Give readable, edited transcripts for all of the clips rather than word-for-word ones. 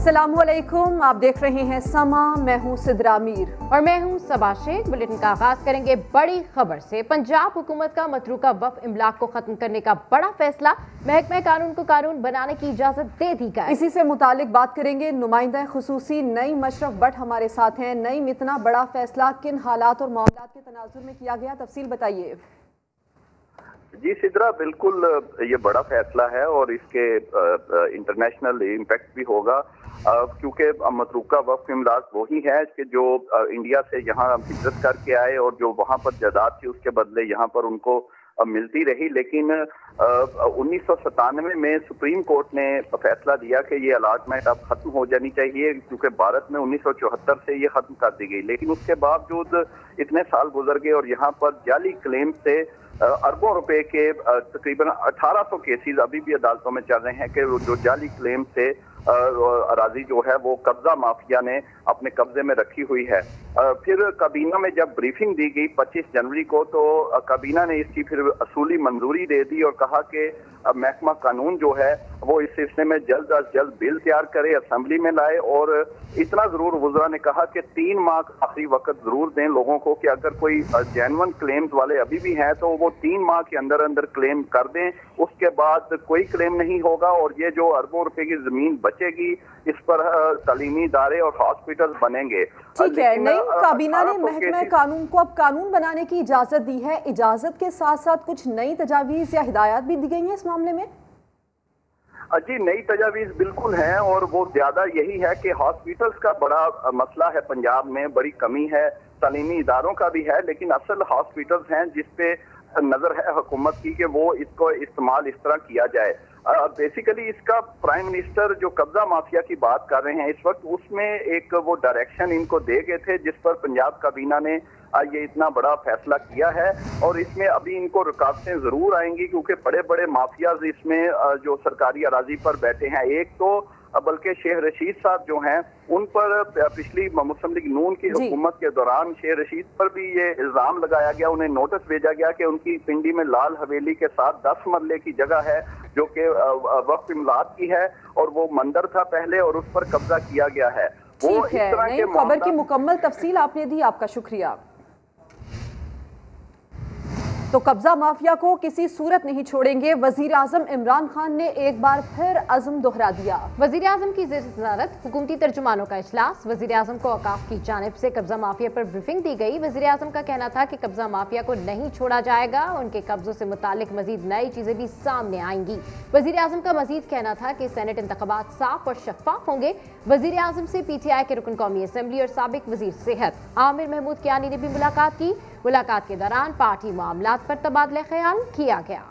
अस्सलामुअलैकुम, आप देख रहे हैं समा। मैं हूं सिद्रा मीर और मैं हूं सबा शेख। बुलेटिन का आगाज करेंगे बड़ी खबर से। पंजाब हुकूमत का मतरूका वक्फ इमलाक को खत्म करने का बड़ा फैसला, महकमा कानून को कानून बनाने की इजाजत दे दी गई। इसी से मुतालिक बात करेंगे। नुमाइंदा खुसूसी नईम अशरफ भट्ट हमारे साथ हैं। नईम, इतना बड़ा फैसला किन हालात और मामलात के तनाजुर में किया गया, तफसील बताइए। जी सिद्रा, बिल्कुल ये बड़ा फैसला है और इसके इंटरनेशनल इम्पैक्ट भी होगा, क्योंकि मतरूका वक्फ इमलाक वही है कि जो इंडिया से यहाँ हिजरत करके आए और जो वहाँ पर जायदाद थी उसके बदले यहाँ पर उनको मिलती रही। लेकिन 1997 में सुप्रीम कोर्ट ने फैसला दिया कि ये अलाटमेंट अब खत्म हो जानी चाहिए, क्योंकि भारत में 1974 से ये खत्म कर दी गई। लेकिन उसके बावजूद इतने साल गुजर गए और यहाँ पर जाली क्लेम से अरबों रुपए के तकरीबन 1800 केसेस अभी भी अदालतों में चल रहे हैं कि जो जाली क्लेम से अराजी जो है वो कब्जा माफिया ने अपने कब्जे में रखी हुई है। फिर काबीना में जब ब्रीफिंग दी गई 25 जनवरी को, तो काबीना ने इसकी फिर असूली मंजूरी दे दी और कहा कि महकमा कानून जो है वो इस सिलसिले में जल्द अज जल्द बिल तैयार करे, असेंबली में लाए। और इतना जरूर वज़रा ने कहा कि 3 माह का आखिरी वक्त जरूर दें लोगों को कि अगर कोई जेन्युइन क्लेम्स वाले अभी भी हैं तो वो 3 माह के अंदर अंदर क्लेम कर दें, उसके बाद कोई क्लेम नहीं होगा। और ये जो अरबों रुपए की जमीन बचेगी इस पर तालीमी इदारे और हॉस्पिटल बनेंगे। ठीक है, नहीं, काबीना ने महकमा कानून को अब कानून बनाने की इजाजत दी है। इजाजत के साथ साथ कुछ नई तजावीज या हिदायत भी दी गई हैं इस मामले में? जी, नई तजावीज बिल्कुल हैं और वो ज्यादा यही है कि हॉस्पिटल्स का बड़ा मसला है, पंजाब में बड़ी कमी है, तालीमी इदारों का भी है, लेकिन असल हॉस्पिटल्स हैं जिस पे नजर है हुकूमत की कि वो इसको इस्तेमाल इस तरह किया जाए। बेसिकली इसका प्राइम मिनिस्टर जो कब्जा माफिया की बात कर रहे हैं इस वक्त, उसमें एक वो डायरेक्शन इनको दे गए थे जिस पर पंजाब काबीना ने ये इतना बड़ा फैसला किया है। और इसमें अभी इनको रुकावटें जरूर आएंगी, क्योंकि बड़े बड़े माफियाज इसमें जो सरकारी अराजी पर बैठे हैं, एक तो बल्कि शेख रशीद साहब जो हैं उन पर पिछली मुस्लिम लीग नून की हुकूमत के दौरान शेख रशीद पर भी ये इल्जाम लगाया गया, उन्हें नोटिस भेजा गया कि उनकी पिंडी में लाल हवेली के साथ 10 मरले की जगह है जो कि वक्फ इमलाक की है और वो मंदिर था पहले और उस पर कब्जा किया गया है। वो ठीक है, नई खबर की मुकम्मल तफसील आपने दी, आपका शुक्रिया। तो कब्जा माफिया को किसी सूरत नहीं छोड़ेंगे, वजीर आजम इमरान खान ने एक बार फिर अज़्म दोहरा दिया। वजीर आजम की ज़ेर-ए-सदारत हुकूमती तर्जुमानों का इजलास। वजीर आजम को औकाफ की जानिब से कब्जा माफिया पर ब्रीफिंग दी गई। वजीर आजम का कहना था कि कब्जा माफिया को नहीं छोड़ा जाएगा, उनके कब्जों से मुतालिक मजीद नई चीजें भी सामने आएंगी। वजीर आजम का मजीद कहना था कि सेनेट इंतखाबात साफ और शफाफ होंगे। वजीर आजम से PTI के रुकन कौमी असम्बली और साबिक वजीर सेहत आमिर महमूद कियानी ने भी मुलाकात की। मुलाकात के दौरान पार्टी मामलात पर तबादला ख्याल किया गया।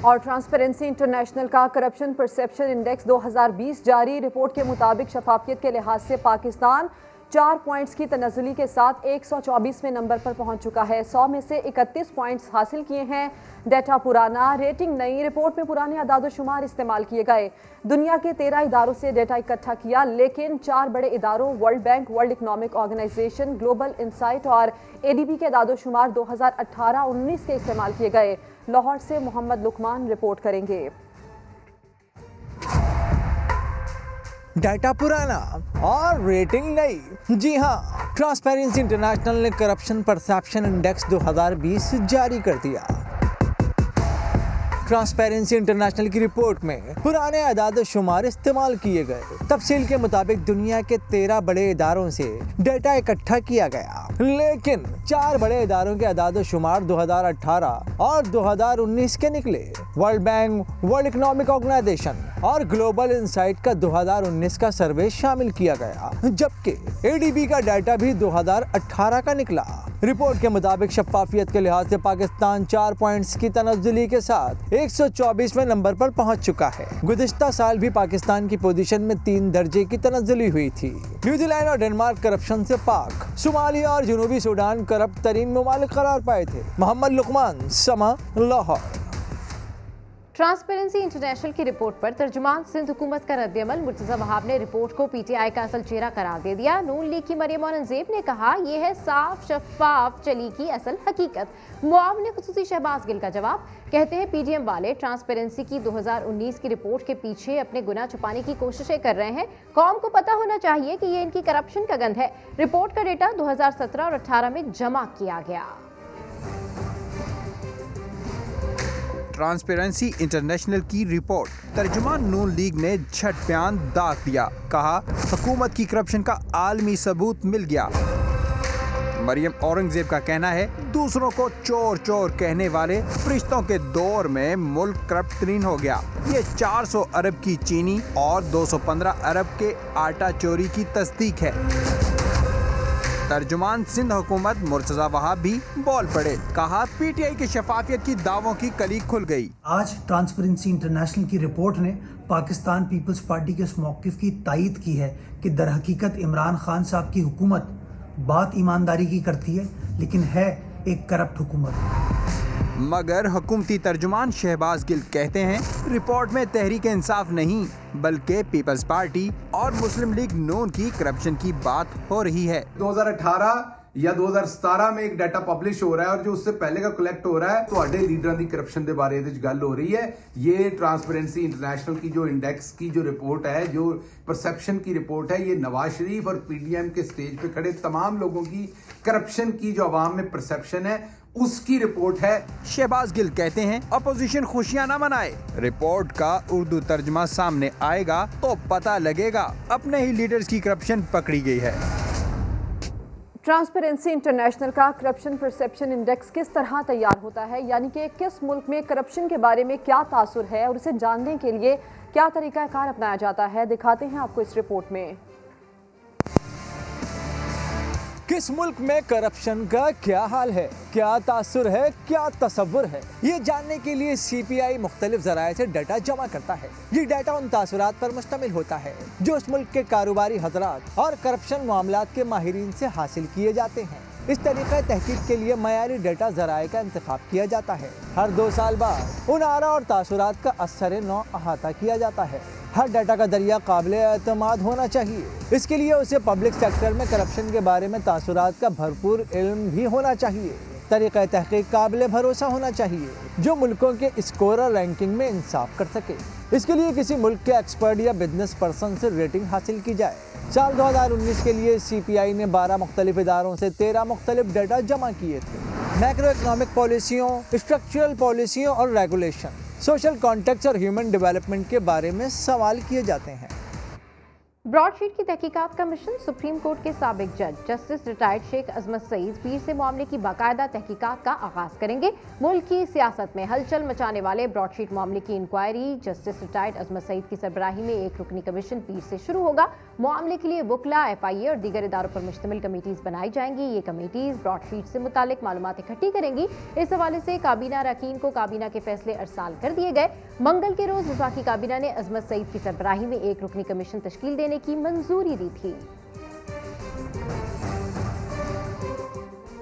और ट्रांसपेरेंसी इंटरनेशनल का करप्शन परसेप्शन इंडेक्स 2020 जारी। रिपोर्ट के मुताबिक शफाफियत के लिहाज से पाकिस्तान 4 पॉइंट्स की तनज़ुली के साथ 124वें नंबर पर पहुंच चुका है। 100 में से 31 पॉइंट्स हासिल किए हैं। डेटा पुराना, रेटिंग नई। रिपोर्ट में पुराने अदाद-ओ-शुमार इस्तेमाल किए गए। दुनिया के 13 इदारों से डेटा इकट्ठा किया, लेकिन 4 बड़े इदारों World Bank, World Economic Organization, Global Insight और ADB के अदाद-ओ-शुमार 2018-19 के इस्तेमाल किए गए। लाहौर से मोहम्मद लुकमान रिपोर्ट करेंगे। डाटा पुराना और रेटिंग नई। जी हाँ, ट्रांसपेरेंसी इंटरनेशनल ने करप्शन परसेप्शन इंडेक्स 2020 जारी कर दिया। ट्रांसपेरेंसी इंटरनेशनल की रिपोर्ट में पुराने अदाद शुमार इस्तेमाल किए गए। तफसील के मुताबिक दुनिया के 13 बड़े इदारों से डेटा इकट्ठा किया गया, लेकिन 4 बड़े इदारों के अदाद शुमार 2018 और 2019 के निकले। World Bank, World Economic Organization और ग्लोबल इंसाइट का 2019 का सर्वे शामिल किया गया, जबकि ADB का डाटा भी 2018 का निकला। रिपोर्ट के मुताबिक शफाफियत के लिहाज से पाकिस्तान 4 पॉइंट्स की तनज़्ज़ुली के साथ 124वें नंबर पर पहुंच चुका है। गुज़िश्ता साल भी पाकिस्तान की पोजीशन में 3 दर्जे की तनज़्ज़ुली हुई थी। न्यूजीलैंड और डेनमार्क करप्शन से पाक, सोमालिया और जनूबी सूडान करप्ट तरीन ममालिक करार पाए थे। मोहम्मद लुकमान, समा, लाहौर। ट्रांसपेरेंसी इंटरनेशनल की रिपोर्ट पर तर्जुमान सिंध हुकूमत का रद्द-ए-अमल। मुर्तज़ा वहाब ने रिपोर्ट को पीटीआई का असल चेहरा करार दे दिया। नून लीग की मरियम औरंगजेब ने कहा यह है साफ शफाफ चली की असल हकीकत। मुआव ने खुसूसी शहबाज गिल का जवाब, कहते हैं पीडीएम वाले ट्रांसपेरेंसी की 2019 की रिपोर्ट के पीछे अपने गुनाह छुपाने की कोशिशें कर रहे हैं। कौम को पता होना चाहिए कि ये इनकी करप्शन का गंध है। रिपोर्ट का डेटा 2017 और 18 में जमा किया गया। ट्रांसपेरेंसी इंटरनेशनल की रिपोर्ट, तर्जुमान नून लीग ने झट बयान दाग दिया, कहा हुकूमत की करप्शन का आलमी सबूत मिल गया। मरियम औरंगजेब का कहना है दूसरों को चोर चोर कहने वाले फरिश्तों के दौर में मुल्क करप्ट तरीन हो गया। ये 400 अरब की चीनी और 215 अरब के आटा चोरी की तस्दीक है। तर्जुमान सिंध हुकूमत मुर्तज़ा वहाब भी बोल पड़े, कहा पीटीआई की शफाफियत की दावों की कली खुल गई। आज ट्रांसपेरेंसी इंटरनेशनल की रिपोर्ट ने पाकिस्तान पीपल्स पार्टी के इस मौक़िफ़ की तायीद की है कि दर हकीकत इमरान खान साहब की हुकूमत बात ईमानदारी की करती है, लेकिन है एक करप्ट हुकूमत। मगर हुकूमती तर्जुमान शहबाज गिल कहते हैं रिपोर्ट में तहरीक इंसाफ नहीं बल्कि पीपल्स पार्टी और मुस्लिम लीग नून की करप्शन की बात हो रही है। 2018 या 2017 में एक डाटा पब्लिश हो रहा है और जो उससे पहले का कलेक्ट हो रहा है ਤੁਹਾਡੇ ਲੀਡਰਾਂ ਦੀ करप्शन के बारे में गल हो रही है। ये ट्रांसपेरेंसी इंटरनेशनल की जो इंडेक्स की जो रिपोर्ट है, जो परसेप्शन की रिपोर्ट है, ये नवाज शरीफ और पीडीएम के स्टेज पे खड़े तमाम लोगों की करप्शन की जो अवाम में परसेप्शन है उसकी रिपोर्ट है। शहबाज गिल कहते हैं अपोजिशन खुशियां न मनाए, रिपोर्ट का उर्दू तर्जमा सामने आएगा तो पता लगेगा अपने ही लीडर्स की करप्शन पकड़ी गई है। ट्रांसपेरेंसी इंटरनेशनल का करप्शन परसेप्शन इंडेक्स किस तरह तैयार होता है, यानी कि किस मुल्क में करप्शन के बारे में क्या तासुर है और उसे जानने के लिए क्या तरीकाकार अपनाया जाता है, दिखाते हैं आपको इस रिपोर्ट में। किस मुल्क में करप्शन का क्या हाल है, क्या तासुर है, क्या तसव्वुर है, ये जानने के लिए सीपीआई मुख्तलिफ ज़राए से डाटा जमा करता है। ये डाटा उन तासुरात पर मुश्तमिल होता है जो उस मुल्क के कारोबारी हजरात और करप्शन मामलात के माहिरीन से हासिल किए जाते हैं। इस तरीक़े तहकीक के लिए मयारी डाटा ज़राए का इंतखाब किया जाता है। हर 2 साल बाद उन आरा और तासुरात का असर नौ अहाता किया जाता है। हर डाटा का दरिया काबिल एतमाद होना चाहिए। इसके लिए उसे पब्लिक सेक्टर में करप्शन के बारे में तासुरात का भरपूर इल्म भी होना चाहिए। तरीक़ा तहकीक काबिल भरोसा होना चाहिए जो मुल्कों के स्कोर और रैंकिंग में इंसाफ कर सके। इसके लिए किसी मुल्क के एक्सपर्ट या बिजनेस पर्सन से रेटिंग हासिल की जाए। साल 2019 के लिए सीपीआई ने 12 मुख्तलिफ इदारों से 13 मुख्तलिफ डाटा जमा किए थे। मैक्रो इकनॉमिक पॉलिसियों, स्ट्रक्चरल पॉलिसियों और रेगुलेशन, सोशल कॉन्टेक्स्ट और ह्यूमन डेवलपमेंट के बारे में सवाल किए जाते हैं। ब्रॉडशीट की तहकीकात का मिशन सुप्रीम कोर्ट के साबिक जज जस्टिस रिटायर्ड शेख अजमत सईद पीर से मामले की बाकायदा तहकीकात का आगाज करेंगे। मुल्क की सियासत में हलचल मचाने वाले ब्रॉडशीट मामले की इंक्वायरी जस्टिस रिटायर्ड अजमत सईद की सरबराही में एक रुकनी कमीशन पीर से शुरू होगा। मामले के लिए वकला, FIA और दीगर इदारों पर मुश्तमिल कमेटीज बनाई जाएंगी। ये कमेटीज ब्रॉडशीट से मुतालिक मालूमात इकट्ठी करेंगी। इस हवाले से काबीना अरकान को काबीना के फैसले अरसाल कर दिए गए। मंगल के रोज वफाकी काबीना ने अजमत सईद की सरबराही में एक रुकनी कमीशन तश्कील देने की मंजूरी दी थी।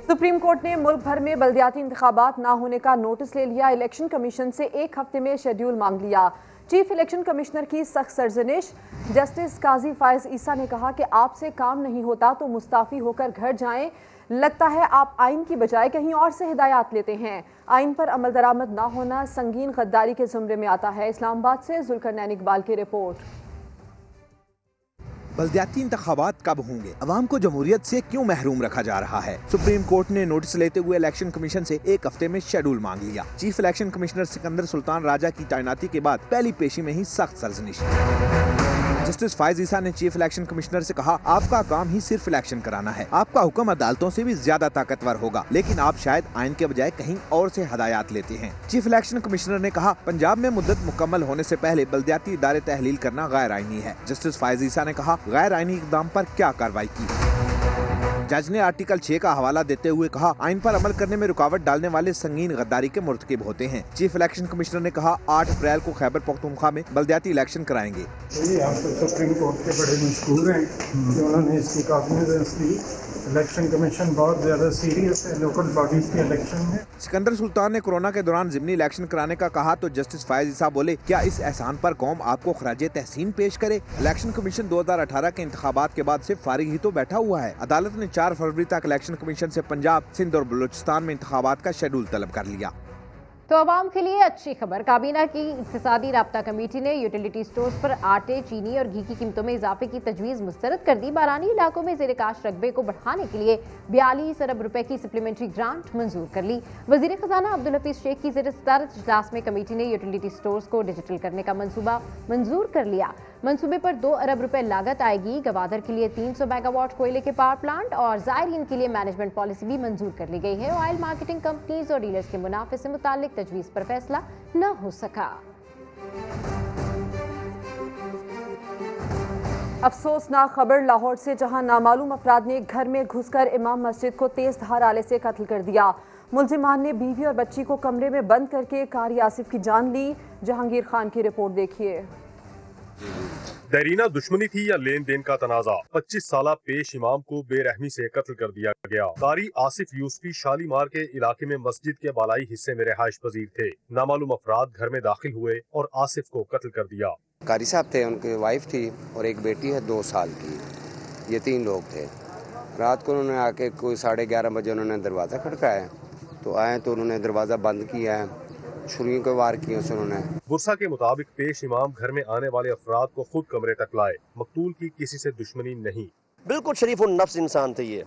सुप्रीम कोर्ट ने मुल्क भर में बल्दियाती इंतखाबात ना होने का नोटिस ले लिया। इलेक्शन कमीशन से 1 हफ्ते में शेड्यूल मांग लिया। चीफ इलेक्शन कमिश्नर की सख्त सरजनिश। जस्टिस काजी फायज ईसा ने कहा कि आपसे काम नहीं होता तो मुस्ताफी होकर घर जाएं। लगता है आप आइन की बजाय कहीं और से हिदायत लेते हैं। आइन पर अमल दरामद ना होना संगीन गद्दारी के जुमरे में आता है। इस्लामाबाद से जुल्करनैन इकबाल की रिपोर्ट। बल्दियाती इंतखाबात कब होंगे, अवाम को जमहूरियत से क्यों महरूम रखा जा रहा है। सुप्रीम कोर्ट ने नोटिस लेते हुए इलेक्शन कमीशन से 1 हफ्ते में शेड्यूल मांग लिया। Chief election commissioner Sikandar Sultan Raja की तैनाती के बाद पहली पेशी में ही सख्त सरजनिश। जस्टिस फायज ईसा ने चीफ इलेक्शन कमिश्नर से कहा, आपका काम ही सिर्फ इलेक्शन कराना है, आपका हुक्म अदालतों से भी ज्यादा ताकतवर होगा, लेकिन आप शायद आइन के बजाय कहीं और से हदायत लेते हैं। चीफ इलेक्शन कमिश्नर ने कहा, पंजाब में मुद्दत मुकम्मल होने से पहले बल्दियाती इदारे तहलील करना गैर आइनी है। जस्टिस फायज ईसा ने कहा, गैर आइनी इकदाम पर क्या कार्रवाई की। जज ने आर्टिकल 6 का हवाला देते हुए कहा, आइन पर अमल करने में रुकावट डालने वाले संगीन गद्दारी के मुर्तकिब होते हैं। चीफ इलेक्शन कमिश्नर ने कहा, 8 अप्रैल को खैबर पख्तूनख्वा में बल्दियाती इलेक्शन कराएंगे। आप तो सुप्रीम कोर्ट के बड़े मशहूर हैं कि उन्होंने इसकी काबिनेट दी इलेक्शन कमीशन बहुत ज़्यादा सीरियस है लोकल बॉडीज के इलेक्शन में। सिकंदर सुल्तान ने कोरोना के दौरान ज़िमनी इलेक्शन कराने का कहा तो जस्टिस फायज ईसा बोले, क्या इस एहसान पर कौम आपको खराजे तहसीन पेश करे? इलेक्शन कमीशन 2018 के इंतखाबात के बाद से फारिग ही तो बैठा हुआ है। अदालत ने 4 फरवरी तक इलेक्शन कमीशन से पंजाब, सिंध और बलूचिस्तान में इंतखाबात का शेड्यूल तलब कर लिया। तो आवाम के लिए अच्छी खबर। काबीना की इक्तिसादी राब्ता कमेटी ने यूटिलिटी स्टोर्स पर आटे, चीनी और घी की कीमतों में इजाफे की तजवीज़ मुस्तरद कर दी। बारानी इलाकों में ज़ेर काश रकबे को बढ़ाने के लिए 42 अरब रुपए की सप्लीमेंट्री ग्रांट मंजूर कर ली। वज़ीर ख़जाना अब्दुल हफीज़ शेख की ज़ेर सदारत इजलास में कमेटी ने यूटिलिटी स्टोर्स को डिजिटल करने का मंसूबा मंजूर कर लिया। मंसूबे पर 2 अरब रुपए लागत आएगी। गवादर के लिए 300 मेगावाट कोयले के पावर प्लांट और ज़ायरीन के लिए मैनेजमेंट पॉलिसी भी मंजूर कर ली गई है। ऑयल मार्केटिंग कंपनीज और डीलर्स के मुनाफे से मुतालिक तजवीज़ पर फैसला न हो सका। अफसोसनाक खबर लाहौर से, जहां नामालूम अफराद ने घर में घुसकर इमाम मस्जिद को तेज धार आले से कत्ल कर दिया। मुलजिमान ने बीवी और बच्ची को कमरे में बंद करके कारी आसिफ की जान ली। जहांगीर खान की रिपोर्ट देखिए। देरीना दुश्मनी थी या लेन देन का तनाजा, 25 साला पेश इमाम को बेरहमी से कत्ल कर दिया गया। कारी आसिफ यूसुफी शालीमार के इलाके में मस्जिद के बालाई हिस्से में रिहाइश पजीर थे। नामालूम अफराद घर में दाखिल हुए और आसिफ को कत्ल कर दिया। कारी साहब थे, उनकी वाइफ थी और एक बेटी है 2 साल की। ये 3 लोग थे। रात को उन्होंने आके कोई 11:30 बजे उन्होंने दरवाज़ा खड़काया, तो आए तो उन्होंने दरवाज़ा बंद किया है, छुरियों के वार किए उन्होंने। बुरसा के मुताबिक पेश इमाम घर में आने वाले अफराद को खुद कमरे तक लाए। मकतूल की किसी से दुश्मनी नहीं। बिल्कुल शरीफ और नफ्स इंसान थे ये,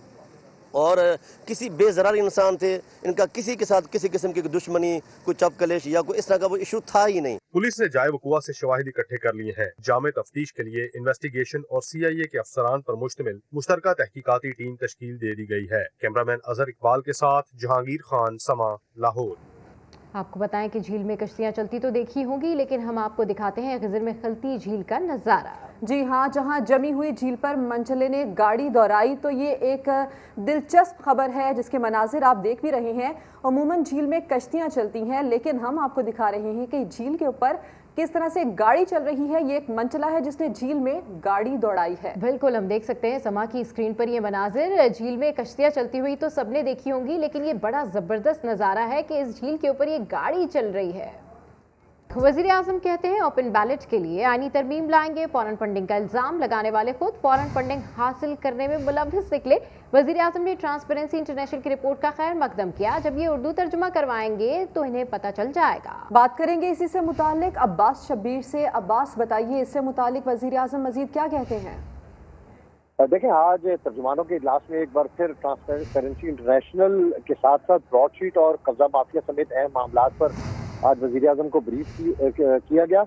और किसी बेजरार इंसान थे। इनका किसी के साथ किसी किस्म की दुश्मनी, कोई चपकलेश या कोई इस तरह का वो इशू था ही नहीं। पुलिस ने जाए वकुआ से शवाहिद इकट्ठे कर लिए हैं। जामे तफ्तीश के लिए इन्वेस्टिगेशन और CIA के अफसरान पर मुश्तमिल मुश्तरका तहकीकाती टीम तश्कील दे दी गई है। कैमरामैन अजहर इकबाल के साथ जहांगीर खान, समा, लाहौर। आपको बताएं कि झील में कश्तियां चलती तो देखी होंगी, लेकिन हम आपको दिखाते हैं खिज़र में खलती झील का नज़ारा। जी हाँ, जहाँ जमी हुई झील पर मंचले ने गाड़ी दौड़ाई, तो ये एक दिलचस्प खबर है जिसके मनाजिर आप देख भी रहे हैं। अमूमन झील में कश्तियाँ चलती हैं, लेकिन हम आपको दिखा रहे हैं कि झील के ऊपर किस तरह से गाड़ी चल रही है। ये एक मंचला है जिसने झील में गाड़ी दौड़ाई है। बिल्कुल, हम देख सकते हैं समा की स्क्रीन पर ये मनाजिर। झील में कश्तियाँ चलती हुई तो सबने देखी होंगी, लेकिन ये बड़ा ज़बरदस्त नज़ारा है कि इस झील के ऊपर ये गाड़ी चल रही है। वज़ीर आज़म कहते हैं ओपन बैलेट के लिए आईनी तरमीम लाएंगे। फॉरेन फंडिंग का इल्ज़ाम लगाने वाले खुद फॉरेन फंडिंग हासिल करने में मुलव्विस निकले। वज़ीर आज़म ने ट्रांसपेरेंसी इंटरनेशनल की रिपोर्ट का खैर मकदम किया। जब ये उर्दू तर्जुमा करवाएंगे तो इन्हें पता चल जाएगा। बात करेंगे इसी से मुतालिक अब्बास शब्बीर से। अब्बास, बताइए इससे मुतालिक वज़ीर आज़म मज़ीद क्या कहते हैं? देखें, आज तर्जुमानों के इजलास में एक बार फिर ट्रांसपेरेंसी इंटरनेशनल के साथ साथ ब्रॉडशीट और कब्जा माफिया समेत अहम मामलात पर आज वज़ीर आज़म को ब्रीफ किया गया।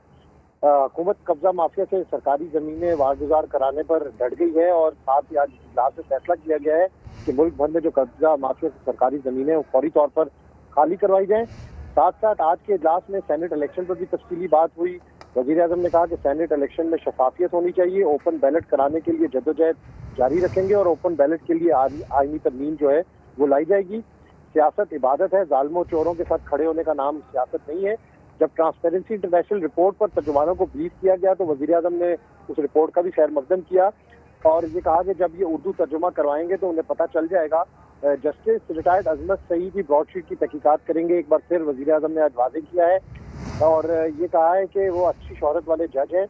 हुकूमत कब्जा माफिया से सरकारी ज़मीनें वारगुजार कराने पर डट गई है और साथ ही आज इजलास में फैसला किया गया है कि मुल्क भर में जो कब्जा माफिया से सरकारी ज़मीनें वो फौरी तौर पर खाली करवाई जाएँ। साथ साथ आज के इजलास में सेनेट इलेक्शन पर भी तफसीली बात हुई। वज़ीर आज़म ने कहा कि सेनेट इलेक्शन में शफाफियत होनी चाहिए। ओपन बैलेट कराने के लिए जद्दोजहद जारी रखेंगे और ओपन बैलेट के लिए आईनी तरमीम जो है वो लाई जाएगी। सियासत इबादत है, जालिमों चोरों के साथ खड़े होने का नाम सियासत नहीं है। जब ट्रांसपेरेंसी इंटरनेशनल रिपोर्ट पर तर्जुमानों को ब्रीफ किया गया तो वज़ीर आज़म ने उस रिपोर्ट का भी खैर मकदम किया और ये कहा कि जब ये उर्दू तर्जुमा करवाएंगे तो उन्हें पता चल जाएगा। जस्टिस रिटायर्ड अजमत सईद की ब्रॉडशीट की तहकीकात करेंगे। एक बार फिर वज़ीर आज़म ने आज वाज़ेह किया है और ये कहा है कि वो अच्छी शोहरत वाले जज हैं।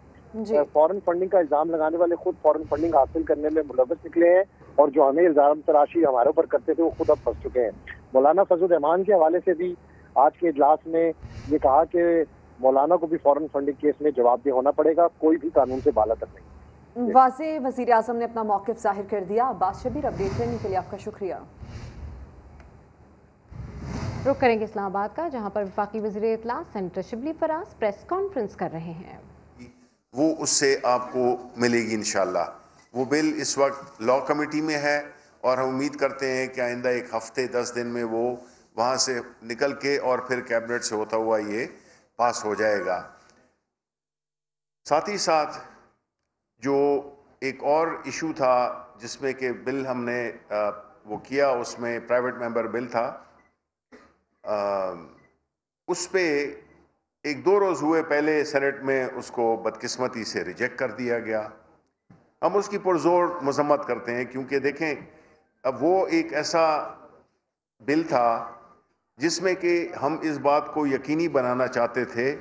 फॉरेन फंडिंग का इल्ज़ाम लगाने वाले खुद फॉरेन फंडिंग हासिल करने में मुलव्वस निकले हैं और जो हमें इल्ज़ाम तराशी हमारे ऊपर करते थे वो खुद अब फंस चुके हैं। मौलाना फजल रहमान के हवाले से भी आज के इजलास में ये कहा कि मौलाना को भी फॉरेन फंडिंग केस में जवाबदेह होना पड़ेगा, कोई भी कानून से बाला तक नहीं। वाज़े वज़ीर आज़म ने अपना मौक़िफ़ ज़ाहिर कर दिया। अब्बास शब्बीर, अपडेट करने के लिए आपका शुक्रिया। रुख करेंगे इस्लामाबाद का, जहां पर वफाकी वज़ीर इत्तला senator Shibli Faraz press conference कर रहे हैं। वो उससे आपको मिलेगी इंशाल्लाह। वो बिल इस वक्त लॉ कमेटी में है और हम उम्मीद करते हैं कि आइंदा 1 हफ्ते 10 दिन में वो वहाँ से निकल के और फिर कैबिनेट से होता हुआ ये पास हो जाएगा। साथ ही साथ जो एक और इशू था जिसमें कि बिल हमने वो किया, उसमें प्राइवेट मेंबर बिल था, उस पे 1-2 रोज़ हुए पहले सेनेट में उसको बदकिस्मती से रिजेक्ट कर दिया गया। हम उसकी पुरजोर मजम्मत करते हैं क्योंकि देखें اب وہ ایک ایسا بل تھا جس میں کہ ہم اس بات کو یقینی بنانا چاہتے تھے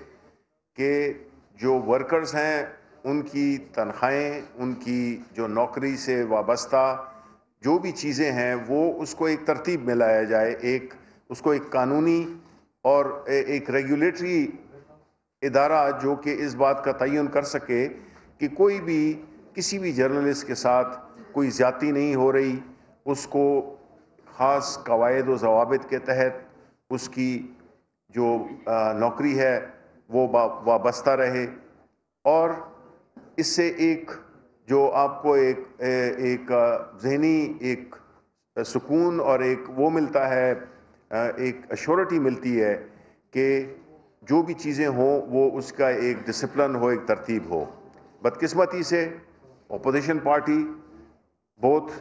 کہ جو ورکرز ہیں ان کی تنخواہیں، ان کی جو نوکری سے وابستہ جو بھی چیزیں ہیں وہ اس کو ایک ترتیب میں لایا جائے، اس کو ایک قانونی اور ایک ریگولیٹری ادارہ جو کہ اس بات کا تعین کر سکے کہ کوئی بھی کسی بھی جرنلسٹ کے ساتھ کوئی زیادتی نہیں ہو رہی، اس کو خاص قواعد و ضوابط کے تحت اس کی جو نوکری ہے وہ وابستہ رہے، اور اس سے ایک جو آپ کو ایک ذہنی ایک سکون اور ایک وہ ملتا ہے، ایک ایشورٹی ملتی ہے کہ جو بھی چیزیں ہوں وہ اس کا ایک ڈسپلن ہو، ایک ترتیب ہو۔ بدقسمتی سے opposition party both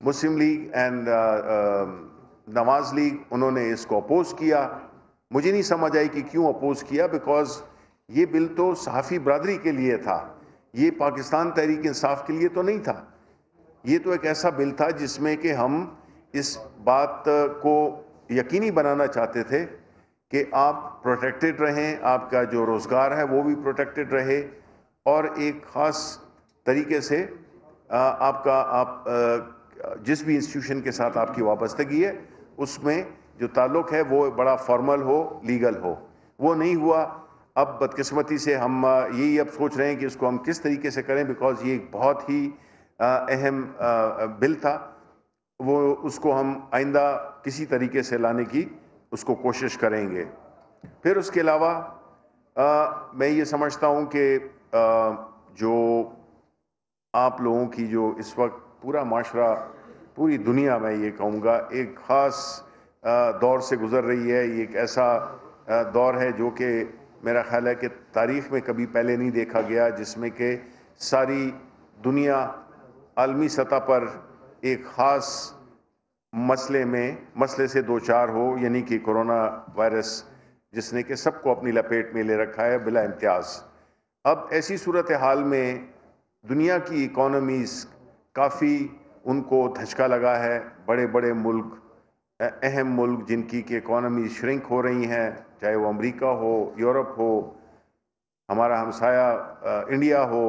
Muslim league and Nawaz league انہوں نے اس کو اپوز کیا۔ مجھے نہیں سمجھ آئی کہ کیوں اپوز کیا، بیکاز یہ بل تو صحافی برادری کے لیے تھا، یہ پاکستان تحریک انصاف کے لیے تو نہیں تھا۔ یہ تو ایک ایسا بل تھا جس میں کہ ہم اس بات کو یقینی بنانا چاہتے تھے کہ آپ پروٹیکٹڈ رہیں، آپ کا جو روزگار ہے وہ بھی پروٹیکٹڈ رہے، اور ایک خاص طریقے سے آپ جس بھی انسٹیٹیوشن کے ساتھ آپ کی وابستگی ہے اس میں جو تعلق ہے وہ بڑا فارمل ہو، لیگل ہو۔ وہ نہیں ہوا۔ اب بدقسمتی سے ہم یہی اب سوچ رہے ہیں کہ اس کو ہم کس طریقے سے کریں، بیکاز یہ ایک بہت ہی اہم بل تھا، وہ اس کو ہم آئندہ کسی طریقے سے لانے کی اس کو کوشش کریں گے۔ پھر اس کے علاوہ میں یہ سمجھتا ہوں کہ جو آپ لوگوں کی جو اس وقت پورا معاشرہ، پوری دنیا میں یہ کہوں گا ایک خاص دور سے گزر رہی ہے، یہ ایک ایسا دور ہے جو کہ میرا خیال ہے کہ تاریخ میں کبھی پہلے نہیں دیکھا گیا، جس میں کہ ساری دنیا عالمی سطح پر ایک خاص مسئلے سے دوچار ہو، یعنی کہ کورونا وائرس، جس نے کہ سب کو اپنی لپیٹ میں لے رکھا ہے بلا امتیاز۔ اب ایسی صورتحال میں دنیا کی اکانومیز کافی ان کو دھچکا لگا ہے، بڑے بڑے ملک، اہم ملک جن کی کہ اکانومی شرنک ہو رہی ہیں، چاہے وہ امریکہ ہو، یورپ ہو، ہمارا ہمسایہ انڈیا ہو،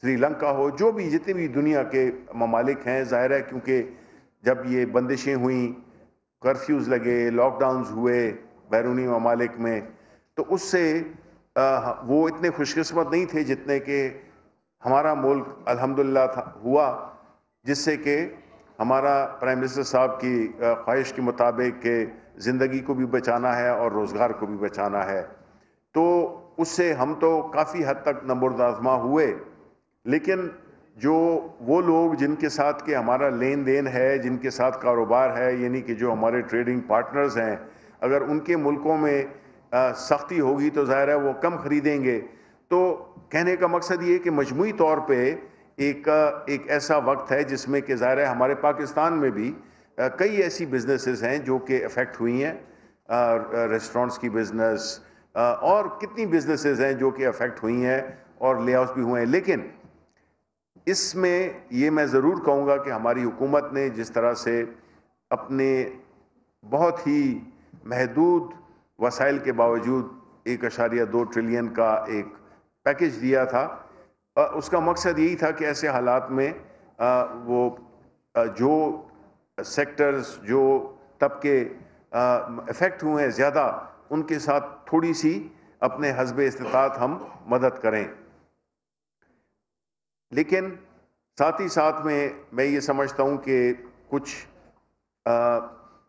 سری لنکا ہو، جو بھی جتنے بھی دنیا کے ممالک ہیں، ظاہر ہے کیونکہ جب یہ بندشیں ہوئیں، کرفیوز لگے، لاک ڈاؤنز ہوئے بیرونی ممالک میں، تو اس سے وہ اتنے خوش قسمت نہیں تھے جتنے کہ ہمارا ملک الحمدللہ ہوا، جس سے کہ ہمارا پرائم منسٹر صاحب کی خواہش کے مطابق کہ زندگی کو بھی بچانا ہے اور روزگار کو بھی بچانا ہے، تو اس سے ہم تو کافی حد تک نمبرد آزما ہوئے۔ لیکن جو وہ لوگ جن کے ساتھ کہ ہمارا لین دین ہے، جن کے ساتھ کاروبار ہے، یعنی کہ جو ہمارے ٹریڈنگ پارٹنرز ہیں، اگر ان کے ملکوں میں سختی ہوگی تو ظاہر ہے وہ کم خریدیں گے۔ تو کہنے کا مقصد یہ کہ مجموعی طور پہ ایک ایسا وقت ہے جس میں کہ ظاہر ہے ہمارے پاکستان میں بھی کئی ایسی بزنسز ہیں جو کہ افیکٹ ہوئی ہیں، ریسٹورنٹس کی بزنس اور کتنی بزنسز ہیں جو کہ افیکٹ ہوئی ہیں اور لے آؤٹس بھی ہوئے ہیں۔ لیکن اس میں یہ میں ضرور کہوں گا کہ ہماری حکومت نے جس طرح سے اپنے بہت ہی محدود وسائل کے باوجود 1.2 ٹریلین کا ایک پیکج دیا تھا، اس کا مقصد یہی تھا کہ ایسے حالات میں وہ جو سیکٹرز، جو طبقے افیکٹ ہوئے ہیں زیادہ، ان کے ساتھ تھوڑی سی اپنے حسب استطاعت ہم مدد کریں۔ لیکن ساتھ ہی ساتھ میں یہ سمجھتا ہوں کہ کچھ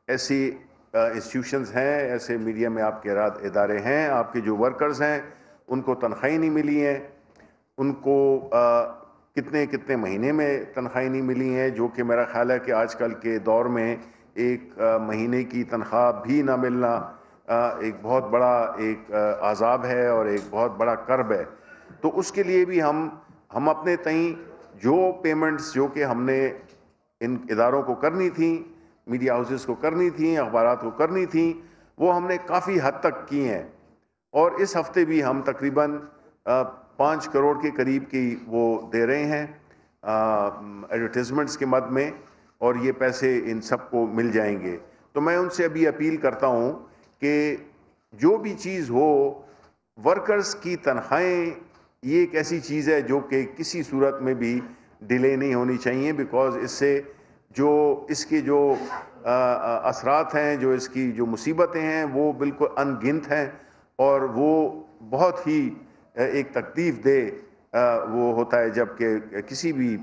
ایسی انسٹیٹیوشنز ہیں، ایسے میڈیا میں آپ کے ادارے ہیں، آپ کے جو ورکرز ہیں ان کو تنخواہیں نہیں ملی ہیں، ان کو کتنے مہینے میں تنخواہیں نہیں ملی ہیں، جو کہ میرا خیال ہے کہ آج کل کے دور میں ایک مہینے کی تنخواہ بھی نہ ملنا ایک بہت بڑا ایک عذاب ہے اور ایک بہت بڑا کرب ہے۔ تو اس کے لیے بھی ہم اپنے تئیں جو پیمنٹس جو کہ ہم نے ان اداروں کو کرنی تھیں، میڈیا ہاؤسز کو کرنی تھیں، اخبارات کو کرنی تھیں، وہ ہم نے کافی حد تک کی ہیں، اور اس ہفتے بھی ہم تقریباً 5 کروڑ کے قریب کی وہ دے رہے ہیں ایڈورٹیزمنٹس کے مد میں، اور یہ پیسے ان سب کو مل جائیں گے. تو میں ان سے ابھی اپیل کرتا ہوں کہ جو بھی چیز ہو، ورکرز کی تنخواہیں یہ ایک ایسی چیز ہے جو کہ کسی صورت میں بھی ڈیلے نہیں ہونی چاہیے، بیکاز اس سے جو اس کے جو اثرات ہیں، جو اس کی جو مصیبتیں ہیں، وہ بالکل ان گنت ہیں، اور وہ بہت ہی ایک تکلیف دہ وہ ہوتا ہے جب کہ کسی بھی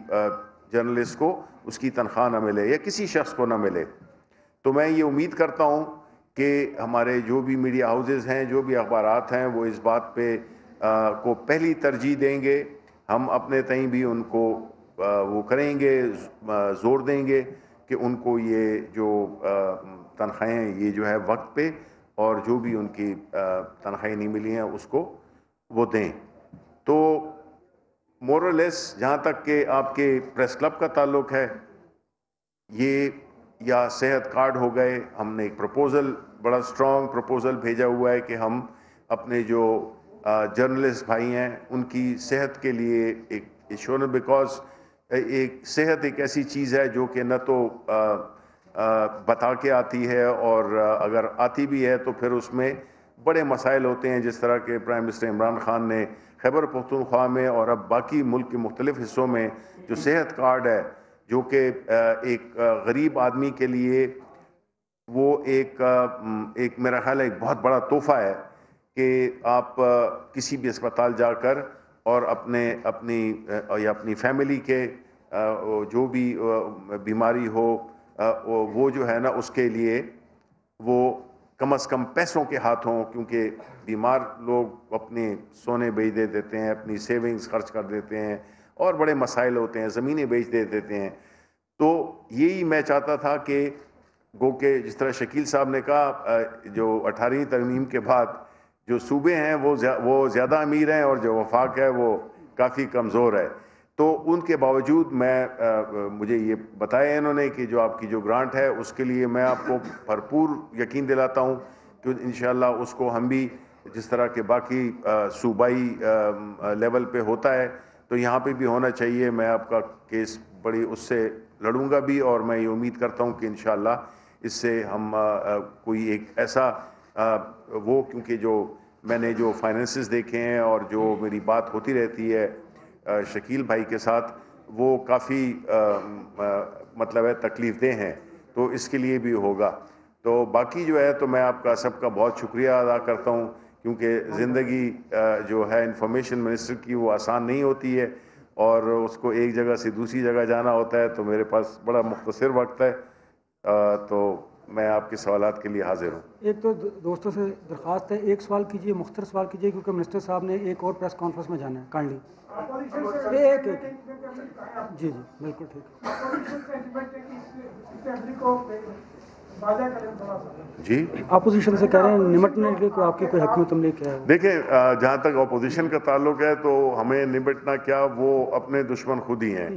جرنلسٹ کو اس کی تنخواہ نہ ملے یا کسی شخص کو نہ ملے. تو میں یہ امید کرتا ہوں کہ ہمارے جو بھی میڈیا ہاؤسز ہیں، جو بھی اخبارات ہیں، وہ اس بات پہ کو پہلی ترجیح دیں گے. ہم اپنے تئیں بھی ان کو وہ کریں گے، زور دیں گے کہ ان کو یہ جو تنخواہیں یہ جو ہے وقت پہ، اور جو بھی ان کی تنخواہیں نہیں ملی ہیں اس کو وہ دیں. تو مورلیس جہاں تک کہ آپ کے پریس کلب کا تعلق ہے، یہ یا صحت کارڈ ہو گئے، ہم نے ایک پروپوزل، بڑا اسٹرانگ پروپوزل بھیجا ہوا ہے کہ ہم اپنے جو جرنلسٹ بھائی ہیں ان کی صحت کے لیے ایک ایشورنس، بیکاز ایک صحت ایک ایسی چیز ہے جو کہ نہ تو بتا کے آتی ہے، اور اگر آتی بھی ہے تو پھر اس میں بڑے مسائل ہوتے ہیں، جس طرح کہ پرائم منسٹر عمران خان نے خیبر پختونخوا میں اور اب باقی ملک کے مختلف حصوں میں جو صحت کارڈ ہے، جو کہ ایک غریب آدمی کے لیے وہ ایک میرا خیال ہے ایک بہت بڑا تحفہ ہے کہ آپ کسی بھی اسپتال جا کر اور اپنی فیملی کے جو بھی بیماری ہو، وہ جو ہے نا اس کے لیے وہ کم از کم پیسوں کے ہاتھ ہوں، کیونکہ بیمار لوگ اپنے سونے بیچ دے دیتے ہیں، اپنی سیونگز خرچ کر دیتے ہیں، اور بڑے مسائل ہوتے ہیں، زمینیں بیچ دے دیتے ہیں. تو یہی میں چاہتا تھا کہ گو کہ جس طرح شکیل صاحب نے کہا، جو 18ویں ترمیم کے بعد جو صوبے ہیں وہ زیادہ امیر ہیں اور جو وفاق ہے وہ کافی کمزور ہے. تو ان کے باوجود مجھے یہ بتایا انہوں نے کہ جو آپ کی جو گرانٹ ہے اس کے لیے میں آپ کو بھرپور یقین دلاتا ہوں کہ انشاءاللہ اس کو ہم بھی جس طرح کے باقی صوبائی لیول پہ ہوتا ہے تو یہاں پہ بھی ہونا چاہیے. میں آپ کا کیس بڑی اس سے لڑوں گا بھی، اور میں یہ امید کرتا ہوں کہ انشاءاللہ اس سے ہم کوئی ایک ایسا وہ، کیونکہ جو میں نے جو فائنینسز دیکھے ہیں اور جو میری بات ہوتی رہتی ہے شکیل بھائی کے ساتھ، وہ کافی مطلب ہے تکلیف دہ ہیں، تو اس کے لیے بھی ہوگا. تو باقی جو ہے تو میں آپ کا سب کا بہت شکریہ ادا کرتا ہوں، کیونکہ زندگی جو ہے انفارمیشن منسٹر کی وہ آسان نہیں ہوتی ہے، اور اس کو ایک جگہ سے دوسری جگہ جانا ہوتا ہے، تو میرے پاس بڑا مختصر وقت ہے، تو میں آپ کے سوالات کے لیے حاضر ہوں. ایک تو دوستوں سے درخواست ہے، ایک سوال کیجیے، مختصر سوال کیجیے، کیونکہ منسٹر صاحب نے ایک اور پریس کانفرنس میں جانا ہے. کائنڈلی ایک جی بالکل ٹھیک جی. اپوزیشن سے کہہ رہے ہیں نمٹنے کے لیے آپ کی کوئی حکمت عملی کیا ہے؟ دیکھیں، جہاں تک اپوزیشن کا تعلق ہے تو ہمیں نمٹنا کیا، وہ اپنے دشمن خود ہی ہیں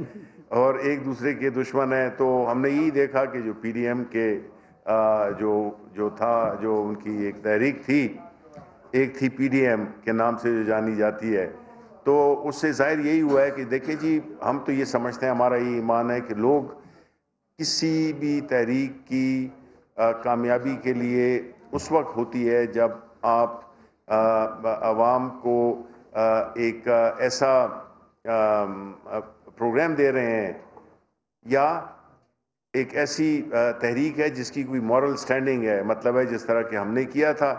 اور ایک دوسرے کے دشمن ہیں. تو ہم نے یہی دیکھا کہ جو پی ڈی ایم کے جو تھا، جو ان کی ایک تحریک تھی، ایک تھی پی ڈی ایم کے نام سے جو جانی جاتی ہے، تو اس سے ظاہر یہی ہوا ہے کہ دیکھیں جی، ہم تو یہ سمجھتے ہیں، ہمارا یہ ایمان ہے کہ لوگ کسی بھی تحریک کی کامیابی کے لیے اس وقت ہوتی ہے جب آپ عوام کو ایک ایسا پروگرام دے رہے ہیں یا ایک ایسی تحریک ہے جس کی کوئی مورل سٹینڈنگ ہے. مطلب ہے جس طرح کہ ہم نے کیا تھا،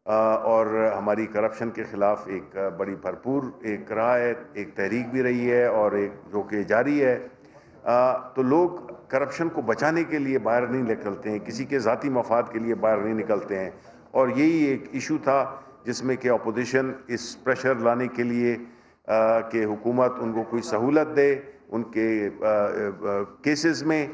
اور ہماری کرپشن کے خلاف ایک بڑی بھرپور ایک راہ ہے، ایک تحریک بھی رہی ہے اور ایک جو کہ جاری ہے. تو لوگ کرپشن کو بچانے کے لیے باہر نہیں نکلتے ہیں، کسی کے ذاتی مفاد کے لیے باہر نہیں نکلتے ہیں. اور یہی ایک ایشو تھا جس میں کہ اپوزیشن اس پریشر لانے کے لیے کہ حکومت ان کو کوئی سہولت دے ان کے کیسز میں.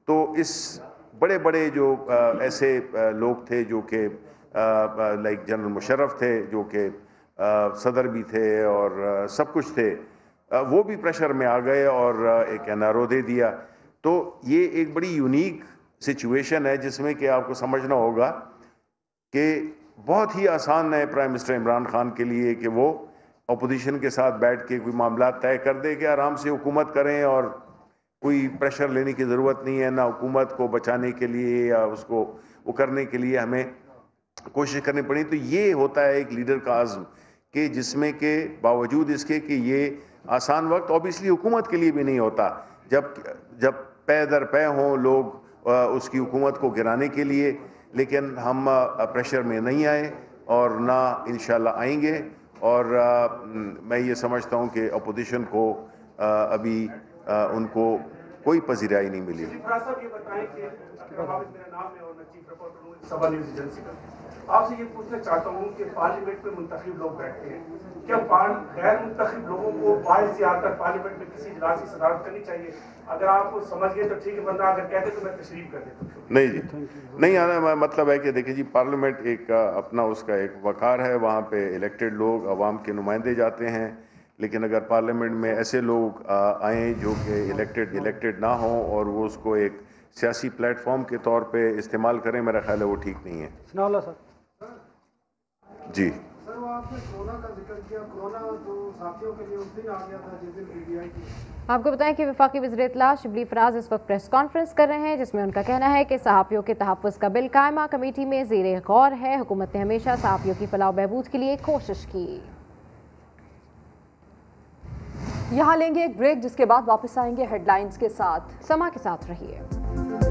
تو اس بڑے بڑے جو ایسے لوگ تھے جو کہ لائک جنرل مشرف تھے، جو کہ صدر بھی تھے اور سب کچھ تھے، وہ بھی پریشر میں آ گئے اور ایک این آر او دے دیا. تو یہ ایک بڑی یونیک سچویشن ہے جس میں کہ آپ کو سمجھنا ہوگا کہ بہت ہی آسان ہے پرائم منسٹر عمران خان کے لیے کہ وہ اپوزیشن کے ساتھ بیٹھ کے کوئی معاملات طے کر دے کہ آرام سے حکومت کریں اور कोई प्रेशर लेने की ज़रूरत नहीं है, ना हुकूमत को बचाने के लिए या उसको वो करने के लिए हमें कोशिश करनी पड़ी। तो ये होता है एक लीडर का आज़्म कि जिसमें के बावजूद इसके कि ये आसान वक्त ऑब्वियसली हुकूमत के लिए भी नहीं होता, जब पै दर पै हों लोग उसकी हुकूमत को गिराने के लिए, लेकिन हम प्रेशर में नहीं आए और ना इंशाल्लाह आएंगे। और मैं ये समझता हूँ कि अपोजिशन को अभी उनको कोई पजीराई नहीं मिली। आपसे ये पूछना चाहता हूँ कि पार्लियामेंट में मुंतखब लोग बैठते हैं, क्या गैर मुंतखब लोगों को बाहर से आकर पार्लियामेंट में किसी इजलास की सदारत करनी चाहिए? अगर आप समझ गए तो ठीक है, वरना अगर कहते तो मैं तशरीफ कर देता हूँ। नहीं जी, नहीं आना मतलब है कि देखिए जी, पार्लियामेंट एक अपना उसका एक वक़ार है, वहाँ पे इलेक्टेड लोग अवाम के नुमाइंदे जाते हैं, लेकिन अगर पार्लियामेंट में ऐसे लोग आएँ जो कि इलेक्टेड ना हों और वो उसको एक सियासी प्लेटफॉर्म के तौर पे इस्तेमाल करें, मेरा ख्याल है वो ठीक नहीं है। जी सर, वो आपने कोरोना का जिक्र किया, कोरोना तो साथियों के लिए उस दिन आ गया था जिस दिन पीटीआई की। आपको बताएं कि वफाकी वज़ीर इत्तला शिबली फराज इस वक्त प्रेस कॉन्फ्रेंस कर रहे हैं, जिसमें उनका कहना है कि सहाफ़ियों के तहफ़्फ़ुज़ का बिल कायमा कमेटी में ज़ेरे गौर है। हुकूमत ने हमेशा सहाफ़ियों की फलाह बहबूद के लिए कोशिश की। यहाँ लेंगे एक ब्रेक, जिसके बाद वापस आएंगे हेडलाइंस के साथ। समा के साथ रहिए।